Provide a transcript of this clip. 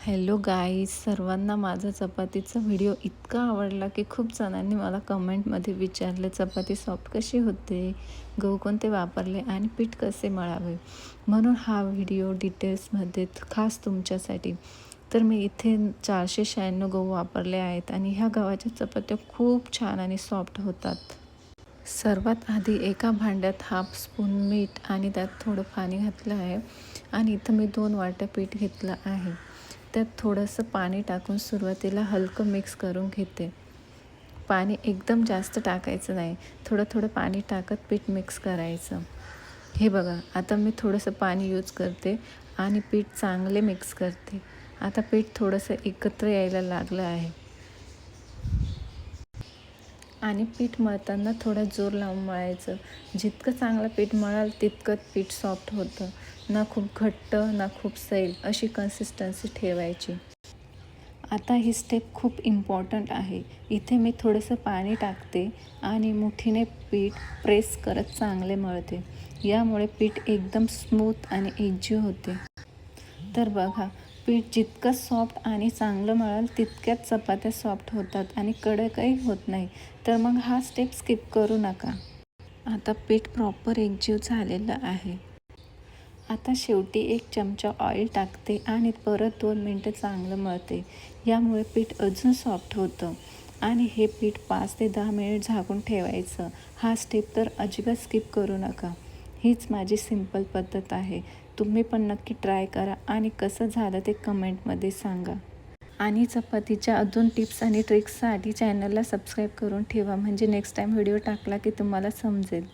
Hello guys, सर्वांना माझा चपातीचा video इतका आवडला की खूप जणांनी मला कमेंटमध्ये विचारले चपाती सॉफ्ट कशी होते, गहू कोणते वापरले आणि पीठ कसे मळावे. म्हणून हा व्हिडिओ डिटेल्समध्ये खास तुमच्यासाठी. तर मी इथे 496 गहू वापरले आहेत आणि ह्या गव्हाच्या चपात्या खूप छान आणि सॉफ्ट होतात. सर्वात आधी एका भांड्यात हाफ स्पून मीठ आणि त्यात थोडं पाणी घातलं आहे आणि इथं मी 2 वाट्या पीठ घेतलं आहे. त्यात थोडंसं पाणी टाकून सुरुवातीला हलकं मिक्स करून घेते. पाणी एकदम जास्त टाकायचं नाही, थोडं थोडं पाणी टाकत पीठ मिक्स करायचं. हे बघा, आता मी थोडंसं पाणी यूज करते आणि पीठ चांगले मिक्स करते. आता पीठ थोडंसं एकत्र यायला लागलं आहे आणि पीठ मळताना थोडा जोर लावून मळायचं. जितकं चांगलं पीठ मळाल तितकं पीठ सॉफ्ट होतं. ना खूप घट्ट ना खूप सैल अशी कन्सिस्टन्सी ठेवायची. आता ही स्टेप खूप इम्पॉर्टंट आहे. इथे मी थोडंसं पाणी टाकते आणि मुठीने पीठ प्रेस करत चांगले मळते. यामुळे पीठ एकदम स्मूथ आणि एकजीव होते. तर बघा, पीठ जितकं सॉफ्ट आणि चांगलं मळाल तितक्याच चपात्या सॉफ्ट होतात आणि कडकही होत नाही. तर मग हा स्टेप स्किप करू नका. आता पीठ प्रॉपर एकजीव झालेलं आहे. आता शेवटी 1 चमचा ऑइल टाकते आणि परत 2 मिनटं चांगलं मळते. यामुळे पीठ अजून सॉफ्ट होतं आणि हे पीठ 5 ते 10 मिनिट झाकून ठेवायचं. हा स्टेप तर अजिबात स्किप करू नका. हीच माझी सिंपल पद्धत आहे. तुम्ही पण नक्की ट्राय करा आणि कसं झालं ते कमेंटमध्ये सांगा. आणि चपातीच्या अजून टिप्स आणि ट्रिक्ससाठी चॅनलला सबस्क्राईब करून ठेवा, म्हणजे नेक्स्ट टाईम व्हिडिओ टाकला की तुम्हाला समजेल.